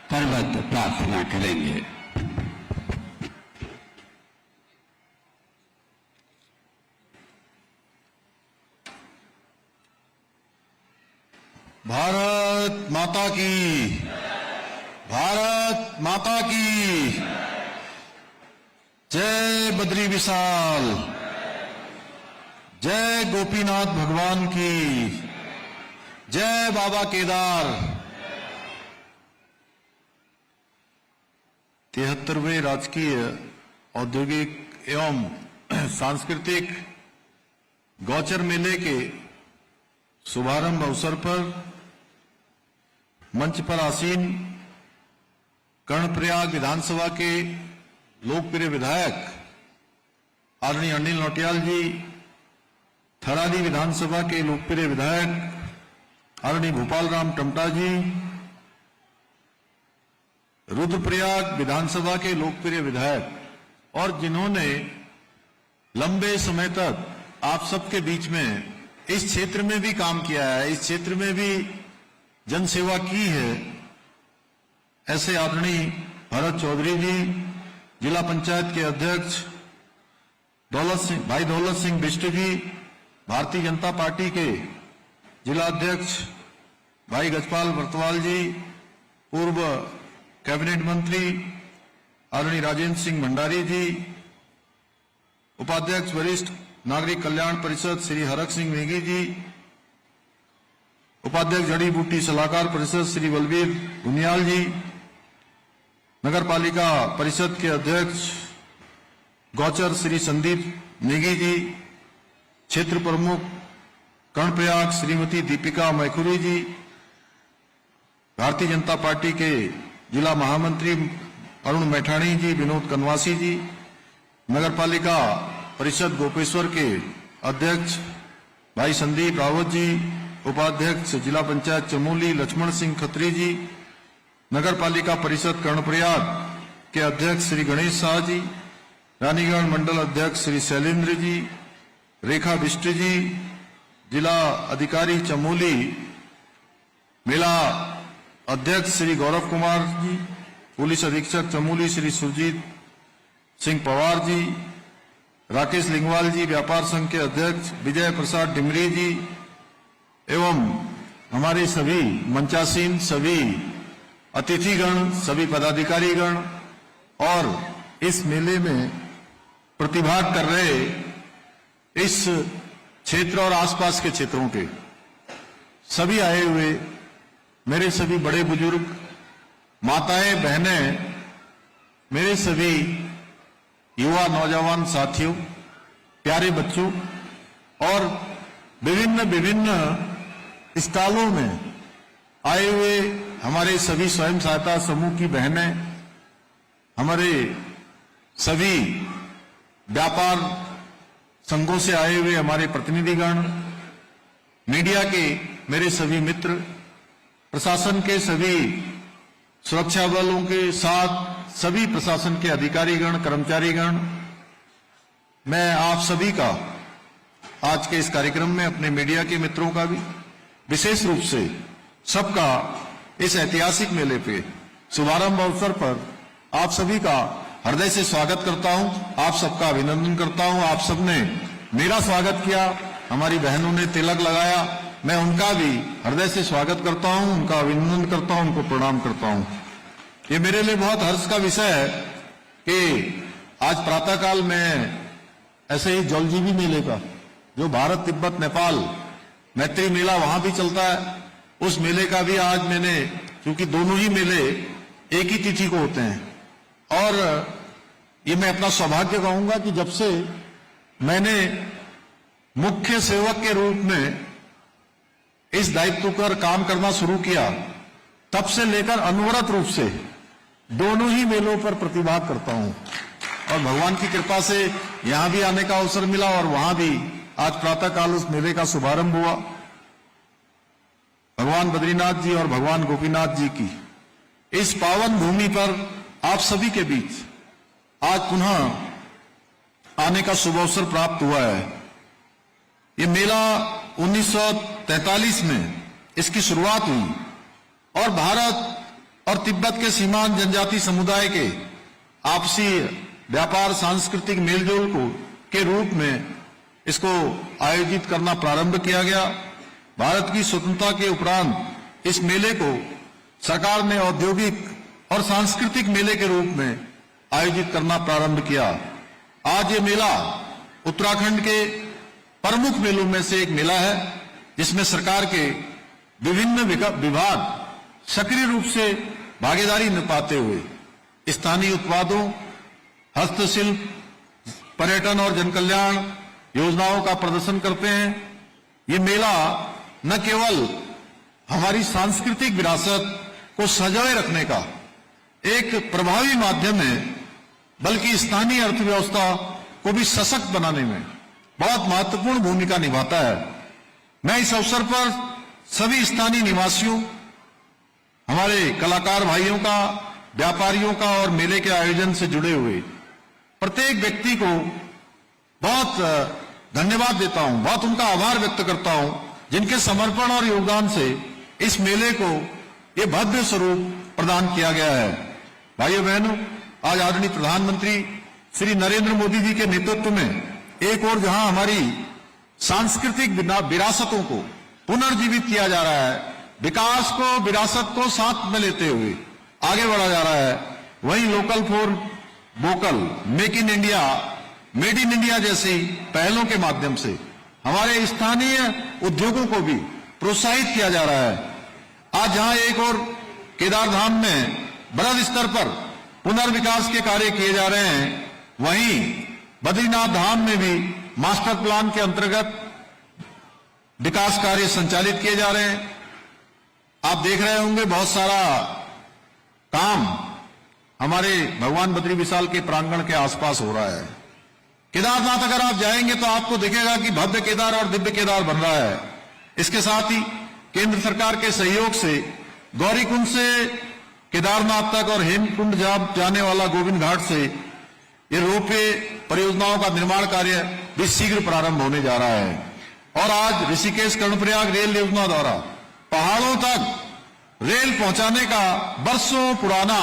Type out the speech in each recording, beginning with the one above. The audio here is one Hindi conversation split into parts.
करवत प्रार्थना करेंगे। भारत माता की, भारत माता की जय। बद्री विशाल, जय गोपीनाथ भगवान की, जय बाबा केदार। 73वें राजकीय औद्योगिक एवं सांस्कृतिक गौचर मेले के शुभारंभ अवसर पर मंच पर आसीन कर्णप्रयाग विधानसभा के लोकप्रिय विधायक आदरणीय अनिल नौटियाल जी, थराली विधानसभा के लोकप्रिय विधायक आदरणीय भोपाल राम टमटा जी, रुद्रप्रयाग विधानसभा के लोकप्रिय विधायक और जिन्होंने लंबे समय तक आप सबके बीच में इस क्षेत्र में भी काम किया है, इस क्षेत्र में भी जनसेवा की है, ऐसे आदरणीय भरत चौधरी जी, जिला पंचायत के अध्यक्ष भाई दौलत सिंह बिष्ट जी, भारतीय जनता पार्टी के जिला अध्यक्ष भाई गजपाल वर्तवाल जी, पूर्व कैबिनेट मंत्री आदरणीय राजेंद्र सिंह भंडारी जी, उपाध्यक्ष वरिष्ठ नागरिक कल्याण परिषद श्री हरक सिंह नेगी जी, उपाध्यक्ष जड़ी बूटी सलाहकार परिषद श्री बलबीर गुनियाल जी, नगर पालिका परिषद के अध्यक्ष गौचर श्री संदीप नेगी जी, क्षेत्र प्रमुख कर्णप्रयाग श्रीमती दीपिका मैखुरी जी, भारतीय जनता पार्टी के जिला महामंत्री अरुण मैठाणी जी, विनोद कनवासी जी, नगर पालिका परिषद गोपेश्वर के अध्यक्ष भाई संदीप रावत जी, उपाध्यक्ष जिला पंचायत चमोली लक्ष्मण सिंह खत्री जी, नगर पालिका परिषद कर्णप्रयाग के अध्यक्ष श्री गणेश शाह जी, रानीगढ़ मंडल अध्यक्ष श्री शैलेंद्र जी, रेखा बिष्ट जी, जिला अधिकारी चमोली मेला अध्यक्ष श्री गौरव कुमार जी, पुलिस अधीक्षक चमोली श्री सुरजीत सिंह पवार जी, राकेश लिंगवाल जी, व्यापार संघ के अध्यक्ष विजय प्रसाद डिमरी जी, एवं हमारे सभी मंचासीन सभी अतिथिगण, सभी पदाधिकारीगण और इस मेले में प्रतिभाग कर रहे इस क्षेत्र और आसपास के क्षेत्रों के सभी आए हुए मेरे सभी बड़े बुजुर्ग, माताएं, बहनें, मेरे सभी युवा नौजवान साथियों, प्यारे बच्चों और विभिन्न स्टॉलों में आए हुए हमारे सभी स्वयं सहायता समूह की बहनें, हमारे सभी व्यापार संघों से आए हुए हमारे प्रतिनिधिगण, मीडिया के मेरे सभी मित्र, प्रशासन के सभी सुरक्षा बलों के साथ सभी प्रशासन के अधिकारीगण, कर्मचारीगण, मैं आप सभी का आज के इस कार्यक्रम में अपने मीडिया के मित्रों का भी विशेष रूप से सबका इस ऐतिहासिक मेले पे शुभारंभ अवसर पर आप सभी का हृदय से स्वागत करता हूं, आप सबका अभिनंदन करता हूं। आप सबने मेरा स्वागत किया, हमारी बहनों ने तिलक लगाया, मैं उनका भी हृदय से स्वागत करता हूं, उनका अभिनंदन करता हूं, उनको प्रणाम करता हूं। ये मेरे लिए बहुत हर्ष का विषय है कि आज प्रातःकाल में ऐसे ही जलजीवी मेले का जो भारत तिब्बत नेपाल मैत्री मेला वहां भी चलता है, उस मेले का भी आज मैंने, क्योंकि दोनों ही मेले एक ही तिथि को होते हैं, और ये मैं अपना सौभाग्य कहूंगा कि जब से मैंने मुख्य सेवक के रूप में इस दायित्व पर काम करना शुरू किया, तब से लेकर अनवरत रूप से दोनों ही मेलों पर प्रतिभाग करता हूं और भगवान की कृपा से यहां भी आने का अवसर मिला और वहां भी आज प्रातःकाल उस मेले का शुभारंभ हुआ। भगवान बद्रीनाथ जी और भगवान गोपीनाथ जी की इस पावन भूमि पर आप सभी के बीच आज पुनः आने का शुभ अवसर प्राप्त हुआ है। ये मेला 1943 में इसकी शुरुआत हुई और भारत और और तिब्बत के सीमांत जनजाति समुदाय के आपसी व्यापार सांस्कृतिक मेलजोल को के रूप में इसको आयोजित करना प्रारंभ किया गया। भारत की स्वतंत्रता के उपरांत इस मेले को सरकार ने औद्योगिक और सांस्कृतिक मेले के रूप में आयोजित करना प्रारंभ किया। आज ये मेला उत्तराखंड के प्रमुख मेलों में से एक मेला है, जिसमें सरकार के विभिन्न विभाग सक्रिय रूप से भागीदारी निभाते हुए स्थानीय उत्पादों, हस्तशिल्प, पर्यटन और जनकल्याण योजनाओं का प्रदर्शन करते हैं। ये मेला न केवल हमारी सांस्कृतिक विरासत को सजाए रखने का एक प्रभावी माध्यम है, बल्कि स्थानीय अर्थव्यवस्था को भी सशक्त बनाने में बहुत महत्वपूर्ण भूमिका निभाता है। मैं इस अवसर पर सभी स्थानीय निवासियों, हमारे कलाकार भाइयों का, व्यापारियों का और मेले के आयोजन से जुड़े हुए प्रत्येक व्यक्ति को बहुत धन्यवाद देता हूं, बहुत उनका आभार व्यक्त करता हूं, जिनके समर्पण और योगदान से इस मेले को ये भव्य स्वरूप प्रदान किया गया है। भाइयों बहनों, आज आदरणीय प्रधानमंत्री श्री नरेंद्र मोदी जी के नेतृत्व में एक और जहां हमारी सांस्कृतिक विरासतों को पुनर्जीवित किया जा रहा है, विकास को, विरासत को साथ में लेते हुए आगे बढ़ा जा रहा है, वहीं local for vocal, make in India, made in India जैसी पहलों के माध्यम से हमारे स्थानीय उद्योगों को भी प्रोत्साहित किया जा रहा है। आज जहां एक और केदारधाम में बृहद स्तर पर पुनर्विकास के कार्य किए जा रहे हैं, वहीं बद्रीनाथ धाम में भी मास्टर प्लान के अंतर्गत विकास कार्य संचालित किए जा रहे हैं। आप देख रहे होंगे बहुत सारा काम हमारे भगवान बद्री विशाल के प्रांगण के आसपास हो रहा है। केदारनाथ अगर आप जाएंगे तो आपको दिखेगा कि भव्य केदार और दिव्य केदार बन रहा है। इसके साथ ही केंद्र सरकार के सहयोग से गौरीकुंड से केदारनाथ तक और हेमकुंड जाने वाला गोविंद घाट से ये रोपवे परियोजनाओं का निर्माण कार्य भी शीघ्र प्रारंभ होने जा रहा है। और आज ऋषिकेश कर्णप्रयाग रेल योजना द्वारा पहाड़ों तक रेल पहुंचाने का वर्षों पुराना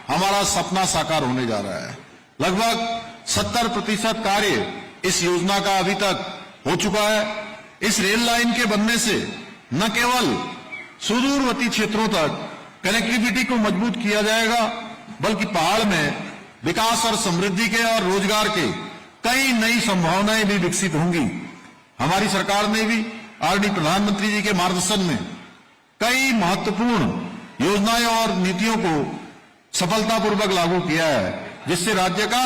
हमारा सपना साकार होने जा रहा है। लगभग 70% कार्य इस योजना का अभी तक हो चुका है। इस रेल लाइन के बनने से न केवल सुदूरवर्ती क्षेत्रों तक कनेक्टिविटी को मजबूत किया जाएगा, बल्कि पहाड़ में विकास और समृद्धि के और रोजगार के कई नई संभावनाएं भी विकसित होंगी। हमारी सरकार ने भी आदरणीय प्रधानमंत्री जी के मार्गदर्शन में कई महत्वपूर्ण योजनाएं और नीतियों को सफलतापूर्वक लागू किया है, जिससे राज्य का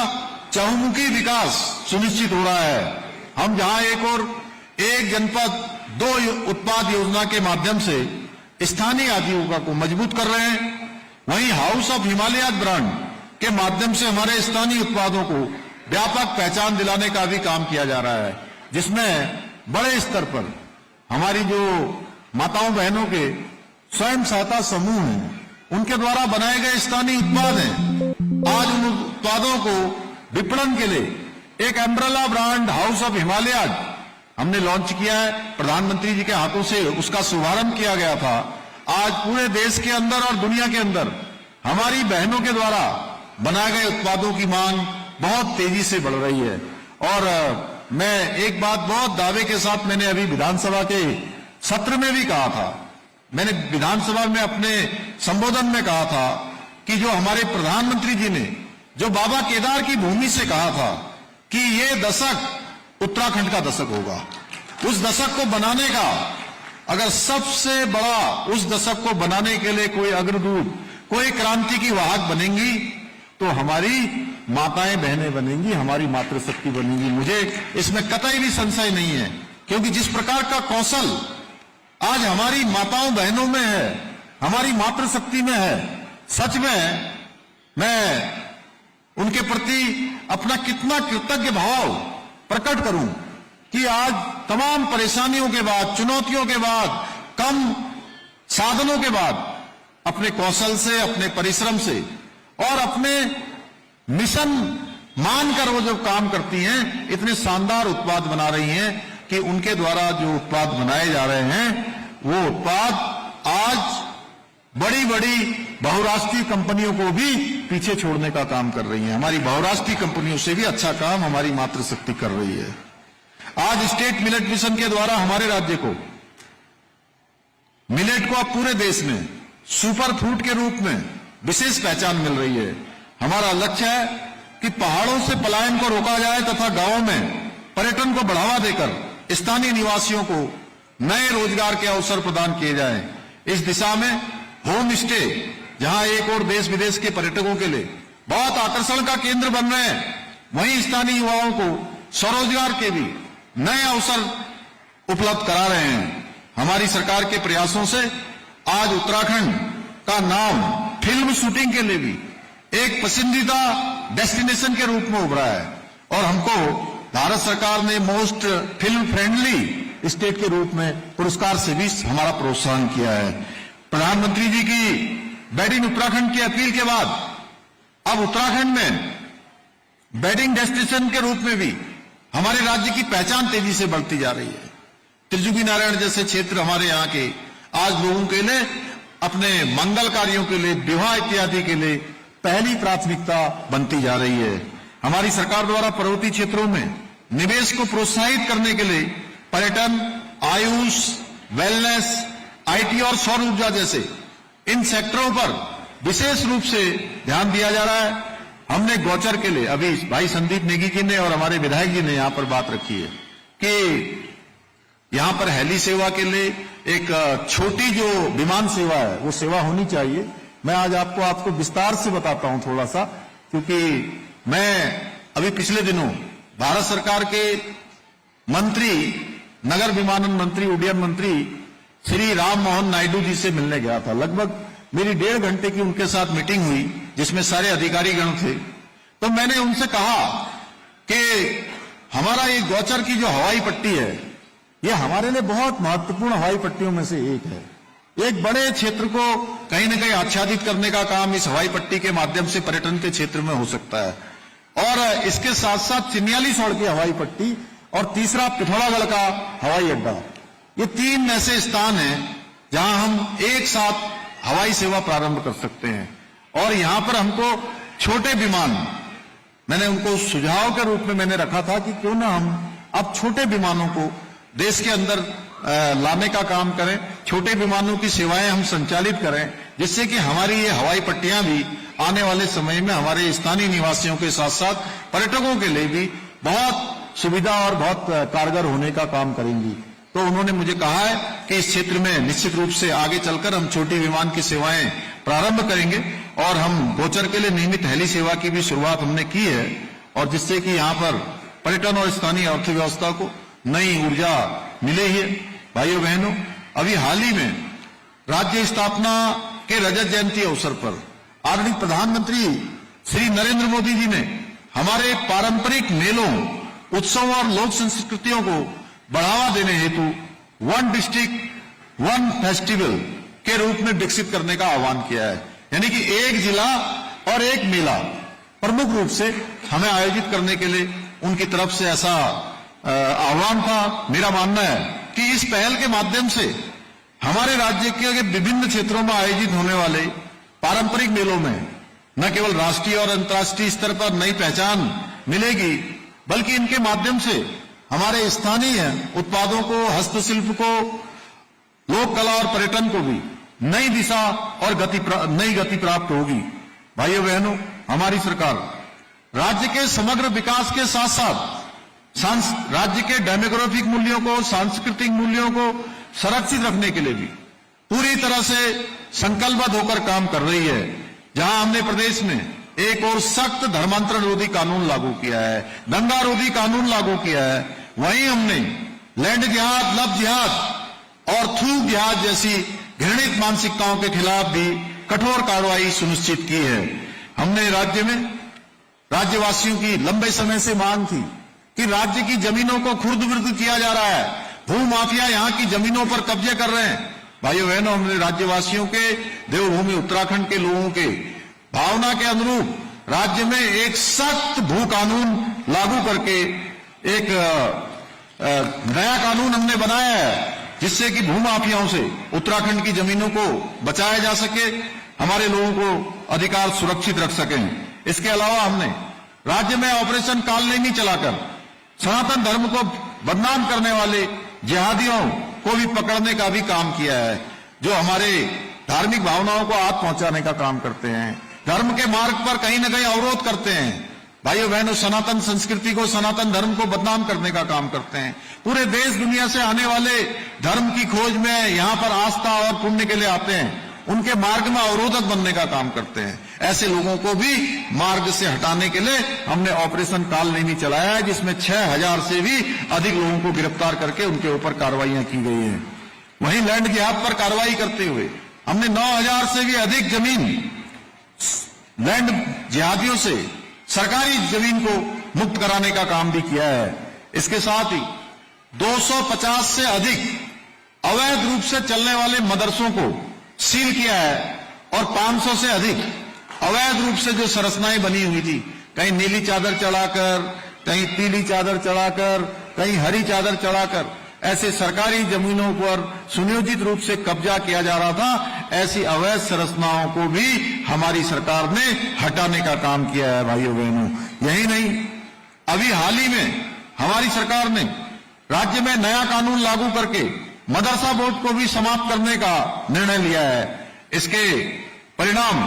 चहुमुखी विकास सुनिश्चित हो रहा है। हम जहां एक जनपद दो उत्पाद योजना के माध्यम से स्थानीय आजीविका को मजबूत कर रहे हैं, वहीं हाउस ऑफ हिमालय ब्रांड के माध्यम से हमारे स्थानीय उत्पादों को व्यापक पहचान दिलाने का भी काम किया जा रहा है, जिसमें बड़े स्तर पर हमारी जो माताओं बहनों के स्वयं सहायता समूह हैं, उनके द्वारा बनाए गए स्थानीय उत्पाद हैं। आज उन उत्पादों को विपणन के लिए एक umbrella brand house of Himalaya हमने लॉन्च किया है। प्रधानमंत्री जी के हाथों से उसका शुभारंभ किया गया था। आज पूरे देश के अंदर और दुनिया के अंदर हमारी बहनों के द्वारा बनाए गए उत्पादों की मांग बहुत तेजी से बढ़ रही है। और मैं एक बात बहुत दावे के साथ मैंने अभी विधानसभा के सत्र में भी कहा था, मैंने विधानसभा में अपने संबोधन में कहा था कि जो हमारे प्रधानमंत्री जी ने जो बाबा केदार की भूमि से कहा था कि ये दशक उत्तराखंड का दशक होगा, उस दशक को बनाने का अगर सबसे बड़ा, उस दशक को बनाने के लिए कोई अग्रदूत, कोई क्रांति की वाहक बनेंगी तो हमारी माताएं बहनें बनेंगी, हमारी मातृशक्ति बनेंगी। मुझे इसमें कतई भी संशय नहीं है, क्योंकि जिस प्रकार का कौशल आज हमारी माताओं बहनों में है, हमारी मातृशक्ति में है, सच में मैं उनके प्रति अपना कितना कृतज्ञ भाव प्रकट करूं कि आज तमाम परेशानियों के बाद, चुनौतियों के बाद, कम साधनों के बाद अपने कौशल से, अपने परिश्रम से और अपने मिशन मानकर वो जो काम करती हैं, इतने शानदार उत्पाद बना रही हैं कि उनके द्वारा जो उत्पाद बनाए जा रहे हैं वो उत्पाद आज बड़ी बड़ी बहुराष्ट्रीय कंपनियों को भी पीछे छोड़ने का काम कर रही हैं। हमारी बहुराष्ट्रीय कंपनियों से भी अच्छा काम हमारी मातृशक्ति कर रही है। आज स्टेट मिलेट मिशन के द्वारा हमारे राज्य को मिलेट को अब पूरे देश में सुपर फूड के रूप में विशेष पहचान मिल रही है। हमारा लक्ष्य है कि पहाड़ों से पलायन को रोका जाए तथा गांवों में पर्यटन को बढ़ावा देकर स्थानीय निवासियों को नए रोजगार के अवसर प्रदान किए जाएं। इस दिशा में होम स्टे, जहां एक और देश विदेश के पर्यटकों के लिए बहुत आकर्षण का केंद्र बन रहे हैं, वहीं स्थानीय युवाओं को स्वरोजगार के भी नए अवसर उपलब्ध करा रहे हैं। हमारी सरकार के प्रयासों से आज उत्तराखंड का नाम फिल्म शूटिंग के लिए भी एक पसंदीदा डेस्टिनेशन के रूप में उभरा है और हमको भारत सरकार ने मोस्ट फिल्म फ्रेंडली स्टेट के रूप में पुरस्कार से भी हमारा प्रोत्साहन किया है। प्रधानमंत्री जी की बेटिंग उत्तराखंड की अपील के बाद अब उत्तराखंड में वेडिंग डेस्टिनेशन के रूप में भी हमारे राज्य की पहचान तेजी से बढ़ती जा रही है। त्रिजुगी नारायण जैसे क्षेत्र हमारे यहाँ के आज लोगों के लिए अपने मंगल कार्यों के लिए, विवाह इत्यादि के लिए पहली प्राथमिकता बनती जा रही है। हमारी सरकार द्वारा पर्वतीय क्षेत्रों में निवेश को प्रोत्साहित करने के लिए पर्यटन, आयुष, वेलनेस, आईटी और सौर ऊर्जा जैसे इन सेक्टरों पर विशेष रूप से ध्यान दिया जा रहा है। हमने गौचर के लिए अभी भाई संदीप नेगी जी ने और हमारे विधायक जी ने यहां पर बात रखी है कि यहां पर हेली सेवा के लिए एक छोटी जो विमान सेवा है वो सेवा होनी चाहिए। मैं आज आपको विस्तार से बताता हूं थोड़ा सा, क्योंकि मैं अभी पिछले दिनों भारत सरकार के मंत्री, नगर विमानन मंत्री, उड्डयन मंत्री श्री राम मोहन नायडू जी से मिलने गया था। लगभग मेरी 1.5 घंटे की उनके साथ मीटिंग हुई जिसमें सारे अधिकारीगण थे। तो मैंने उनसे कहा कि हमारा ये गौचर की जो हवाई पट्टी है ये हमारे लिए बहुत महत्वपूर्ण हवाई पट्टियों में से एक है। एक बड़े क्षेत्र को कहीं न कहीं आच्छादित करने का काम इस हवाई पट्टी के माध्यम से पर्यटन के क्षेत्र में हो सकता है। और इसके साथ साथ चिन्यालीसौड़ की हवाई पट्टी और तीसरा पिथौरागढ़ का हवाई अड्डा, ये 3 ऐसे स्थान हैं जहां हम एक साथ हवाई सेवा प्रारंभ कर सकते हैं। और यहां पर हमको छोटे विमान, मैंने उनको सुझाव के रूप में मैंने रखा था कि क्यों ना हम अब छोटे विमानों को देश के अंदर लाने का काम करें, छोटे विमानों की सेवाएं हम संचालित करें, जिससे कि हमारी ये हवाई पट्टियां भी आने वाले समय में हमारे स्थानीय निवासियों के साथ साथ पर्यटकों के लिए भी बहुत सुविधा और बहुत कारगर होने का काम करेंगी। तो उन्होंने मुझे कहा है कि इस क्षेत्र में निश्चित रूप से आगे चलकर हम छोटी विमान की सेवाएं प्रारंभ करेंगे और हम गोचर के लिए नियमित हेली सेवा की भी शुरुआत हमने की है, और जिससे कि यहाँ पर पर्यटन और स्थानीय अर्थव्यवस्था को नई ऊर्जा मिले ही। भाइयों बहनों, अभी हाल ही में राज्य स्थापना के रजत जयंती अवसर पर आदरणीय प्रधानमंत्री श्री नरेंद्र मोदी जी ने हमारे पारंपरिक मेलों, उत्सवों और लोक संस्कृतियों को बढ़ावा देने हेतु वन डिस्ट्रिक्ट वन फेस्टिवल के रूप में विकसित करने का आह्वान किया है। यानी कि एक जिला और एक मेला प्रमुख रूप से हमें आयोजित करने के लिए उनकी तरफ से ऐसा आह्वान था। मेरा मानना है कि इस पहल के माध्यम से हमारे राज्य के विभिन्न क्षेत्रों में आयोजित होने वाले पारंपरिक मेलों में न केवल राष्ट्रीय और अंतर्राष्ट्रीय स्तर पर नई पहचान मिलेगी, बल्कि इनके माध्यम से हमारे स्थानीय उत्पादों को, हस्तशिल्प को, लोक कला और पर्यटन को भी नई दिशा और नई गति प्राप्त होगी। भाइयों बहनों, हमारी सरकार राज्य के समग्र विकास के साथ साथ राज्य के डेमोग्राफिक मूल्यों को, सांस्कृतिक मूल्यों को संरक्षित रखने के लिए भी पूरी तरह से संकल्पबद्ध होकर काम कर रही है। जहां हमने प्रदेश में एक और सख्त धर्मांतरण रोधी कानून लागू किया है, दंगा रोधी कानून लागू किया है, वहीं हमने लैंड जिहाद, लव जिहाद और थूक जिहाद जैसी घृणित मानसिकताओं के खिलाफ भी कठोर कार्रवाई सुनिश्चित की है। हमने राज्य में राज्यवासियों की लंबे समय से मांग थी कि राज्य की जमीनों को खुर्द-बुर्द किया जा रहा है, भू माफिया यहां की जमीनों पर कब्जे कर रहे हैं। भाइयों बहनों, हमने राज्यवासियों के, देवभूमि उत्तराखंड के लोगों के भावना के अनुरूप राज्य में एक सख्त भू कानून लागू करके एक नया कानून हमने बनाया है जिससे कि भूमाफियाओं से उत्तराखंड की जमीनों को बचाया जा सके, हमारे लोगों को अधिकार सुरक्षित रख सकें। इसके अलावा हमने राज्य में ऑपरेशन कालनेमी चलाकर सनातन धर्म को बदनाम करने वाले जिहादियों को भी पकड़ने का भी काम किया है, जो हमारे धार्मिक भावनाओं को आग पहुंचाने का काम करते हैं, धर्म के मार्ग पर कहीं न कहीं अवरोध करते हैं। भाइयों बहनों, सनातन संस्कृति को, सनातन धर्म को बदनाम करने का काम करते हैं। पूरे देश दुनिया से आने वाले धर्म की खोज में यहां पर आस्था और पुण्य के लिए आते हैं, उनके मार्ग में अवरोधक बनने का काम करते हैं। ऐसे लोगों को भी मार्ग से हटाने के लिए हमने ऑपरेशन कालनेमी चलाया है, जिसमें 6000 से भी अधिक लोगों को गिरफ्तार करके उनके ऊपर कार्रवाइयां की गई हैं। वहीं लैंड जिहाद पर कार्रवाई करते हुए हमने 9000 से भी अधिक जमीन लैंड जिहादियों से सरकारी जमीन को मुक्त कराने का काम भी किया है। इसके साथ ही 250 से अधिक अवैध रूप से चलने वाले मदरसों को सील किया है और 500 से अधिक अवैध रूप से जो संरचनाएं बनी हुई थी, कहीं नीली चादर चढ़ाकर, कहीं पीली चादर चढ़ाकर, कहीं हरी चादर चढ़ाकर ऐसे सरकारी जमीनों पर सुनियोजित रूप से कब्जा किया जा रहा था, ऐसी अवैध संरचनाओं को भी हमारी सरकार ने हटाने का काम किया है। भाइयों बहनों, यही नहीं, अभी हाल ही में हमारी सरकार ने राज्य में नया कानून लागू करके मदरसा बोर्ड को भी समाप्त करने का निर्णय लिया है। इसके परिणाम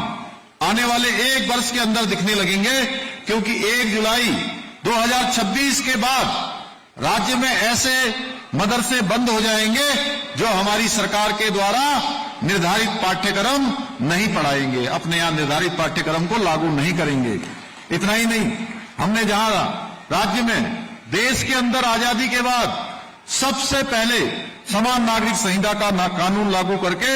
आने वाले 1 वर्ष के अंदर दिखने लगेंगे, क्योंकि 1 जुलाई 2026 के बाद राज्य में ऐसे मदरसे बंद हो जाएंगे जो हमारी सरकार के द्वारा निर्धारित पाठ्यक्रम नहीं पढ़ाएंगे, अपने यहां निर्धारित पाठ्यक्रम को लागू नहीं करेंगे। इतना ही नहीं, हमने जहां राज्य में देश के अंदर आजादी के बाद सबसे पहले समान नागरिक संहिता का कानून लागू करके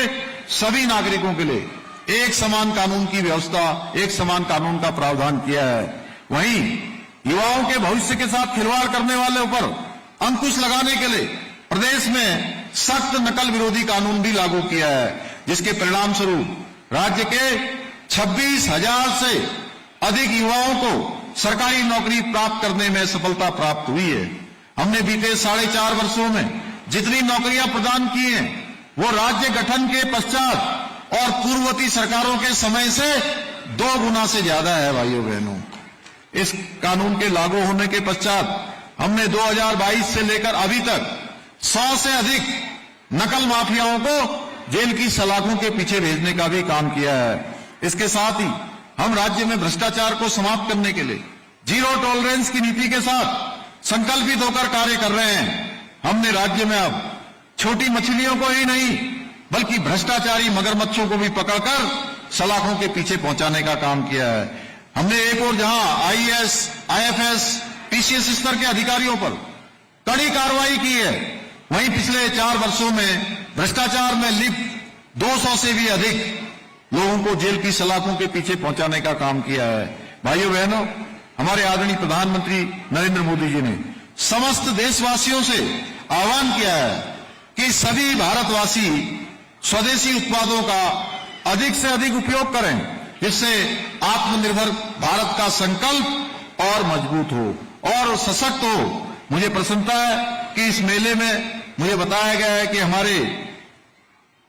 सभी नागरिकों के लिए एक समान कानून की व्यवस्था, एक समान कानून का प्रावधान किया है। वहीं युवाओं के भविष्य के साथ खिलवाड़ करने वाले पर अंकुश लगाने के लिए प्रदेश में सख्त नकल विरोधी कानून भी लागू किया है, जिसके परिणाम स्वरूप राज्य के 26,000 से अधिक युवाओं को सरकारी नौकरी प्राप्त करने में सफलता प्राप्त हुई है। हमने बीते 4.5 वर्षों में जितनी नौकरियां प्रदान की हैं, वो राज्य गठन के पश्चात और पूर्ववर्ती सरकारों के समय से 2 गुना से ज्यादा है। भाइयों बहनों, इस कानून के लागू होने के पश्चात हमने 2022 से लेकर अभी तक 100 से अधिक नकल माफियाओं को जेल की सलाखों के पीछे भेजने का भी काम किया है। इसके साथ ही हम राज्य में भ्रष्टाचार को समाप्त करने के लिए जीरो टॉलरेंस की नीति के साथ संकल्पित होकर कार्य कर रहे हैं। हमने राज्य में अब छोटी मछलियों को ही नहीं, बल्कि भ्रष्टाचारी मगरमच्छों को भी पकड़कर सलाखों के पीछे पहुंचाने का काम किया है। हमने एक और जहां आईएएस, आईएफएस, पीसीएस स्तर के अधिकारियों पर कड़ी कार्रवाई की है, वहीं पिछले 4 वर्षों में भ्रष्टाचार में लिप्त 200 से भी अधिक लोगों को जेल की सलाखों के पीछे पहुंचाने का काम किया है। भाइयों बहनों, हमारे आदरणीय प्रधानमंत्री नरेंद्र मोदी जी ने समस्त देशवासियों से आह्वान किया है कि सभी भारतवासी स्वदेशी उत्पादों का अधिक से अधिक उपयोग करें, जिससे आत्मनिर्भर भारत का संकल्प और मजबूत हो और सशक्त हो। मुझे प्रसन्नता है कि इस मेले में मुझे बताया गया है कि हमारे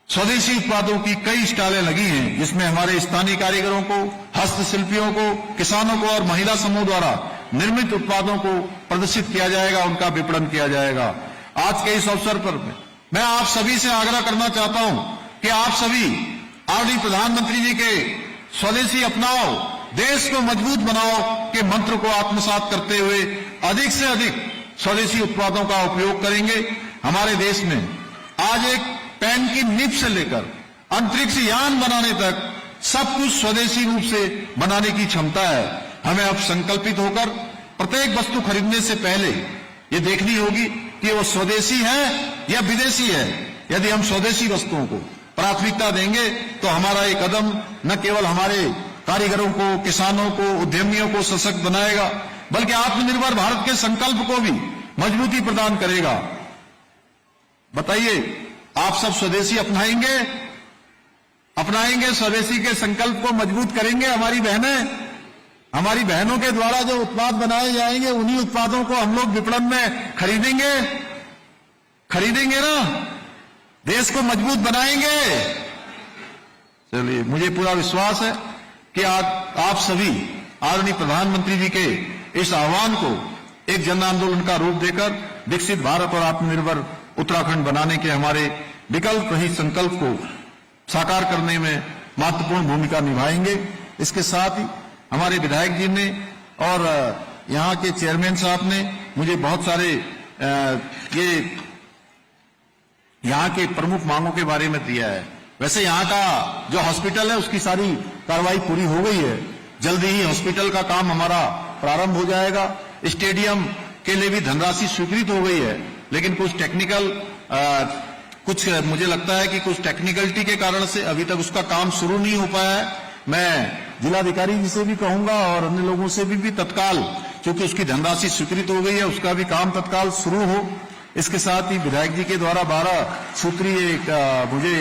स्वदेशी उत्पादों की कई स्टॉलें लगी हैं, जिसमें हमारे स्थानीय कारीगरों को, हस्तशिल्पियों को, किसानों को और महिला समूह द्वारा निर्मित उत्पादों को प्रदर्शित किया जाएगा, उनका विपणन किया जाएगा। आज के इस अवसर पर मैं आप सभी से आग्रह करना चाहता हूं कि आप सभी आदरणीय प्रधानमंत्री जी के स्वदेशी अपनाओ, देश को मजबूत बनाओ के मंत्र को आत्मसात करते हुए अधिक से अधिक स्वदेशी उत्पादों का उपयोग करेंगे। हमारे देश में आज एक पेन की निब से लेकर अंतरिक्ष यान बनाने तक सब कुछ स्वदेशी रूप से बनाने की क्षमता है। हमें अब संकल्पित होकर प्रत्येक वस्तु खरीदने से पहले ये देखनी होगी कि वो स्वदेशी है या विदेशी है। यदि हम स्वदेशी वस्तुओं को प्राथमिकता देंगे तो हमारा ये कदम न केवल हमारे कारीगरों को, किसानों को, उद्यमियों को सशक्त बनाएगा, बल्कि आत्मनिर्भर भारत के संकल्प को भी मजबूती प्रदान करेगा। बताइए, आप सब स्वदेशी अपनाएंगे, स्वदेशी के संकल्प को मजबूत करेंगे। हमारी बहनों के द्वारा जो उत्पाद बनाए जाएंगे, उन्हीं उत्पादों को हम लोग विपणन में खरीदेंगे ना। देश को मजबूत बनाएंगे। चलिए, मुझे पूरा विश्वास है कि आज आप सभी आदरणीय प्रधानमंत्री जी के इस आह्वान को एक जन आंदोलन का रूप देकर विकसित भारत और आत्मनिर्भर उत्तराखंड बनाने के हमारे विकल्प रहित संकल्प को साकार करने में महत्वपूर्ण भूमिका निभाएंगे। इसके साथ ही हमारे विधायक जी ने और यहाँ के चेयरमैन साहब ने मुझे बहुत सारे ये यहाँ के प्रमुख मांगों के बारे में दिया है। वैसे यहाँ का जो हॉस्पिटल है उसकी सारी कार्रवाई पूरी हो गई है। जल्दी ही हॉस्पिटल का काम हमारा प्रारंभ हो जाएगा। स्टेडियम के लिए भी धनराशि स्वीकृत हो गई है, लेकिन कुछ टेक्निकल मुझे लगता है कि कुछ टेक्निकलिटी के कारण से अभी तक उसका काम शुरू नहीं हो पाया है। मैं जिलाधिकारी जी से भी कहूंगा और अन्य लोगों से भी तत्काल, क्योंकि उसकी धनराशि स्वीकृत हो गई है, उसका भी काम तत्काल शुरू हो। इसके साथ ही विधायक जी के द्वारा 12 सूत्रीय मुझे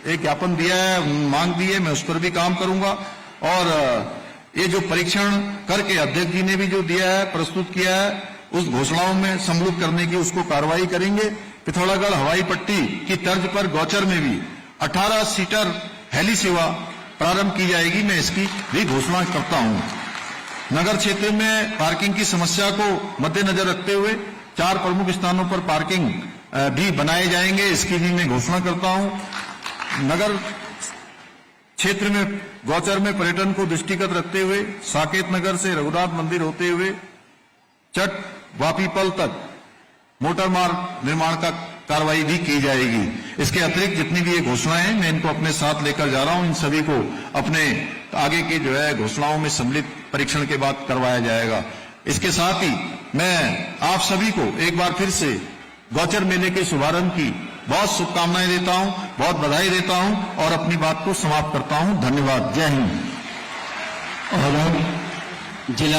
एक ज्ञापन दिया है, मांग दी है, मैं उस पर भी काम करूंगा। और ये जो परीक्षण करके अध्यक्ष जी ने भी जो दिया है, प्रस्तुत किया है, उस घोषणाओं में सम्मिलित करने की उसको कार्रवाई करेंगे। पिथौरागढ़ हवाई पट्टी की तर्ज पर गौचर में भी 18 सीटर हेली सेवा प्रारंभ की जाएगी, मैं इसकी भी घोषणा करता हूं। नगर क्षेत्र में पार्किंग की समस्या को मद्देनजर रखते हुए 4 प्रमुख स्थानों पर पार्किंग भी बनाए जाएंगे, इसकी भी मैं घोषणा करता हूं। नगर क्षेत्र में गौचर में पर्यटन को दृष्टिगत रखते हुए साकेत नगर से रघुनाथ मंदिर होते हुए चट वापीपल तक मोटर मार्ग निर्माण का कार्रवाई भी की जाएगी। इसके अतिरिक्त जितनी भी ये घोषणाएं हैं, मैं इनको अपने साथ लेकर जा रहा हूं। इन सभी को अपने आगे के जो है घोषणाओं में सम्मिलित परीक्षण के बाद करवाया जाएगा। इसके साथ ही मैं आप सभी को एक बार फिर से गौचर मेले के शुभारंभ की बहुत शुभकामनाएं देता हूं, बहुत बधाई देता हूं और अपनी बात को समाप्त करता हूं। धन्यवाद। जय हिंद। और जिला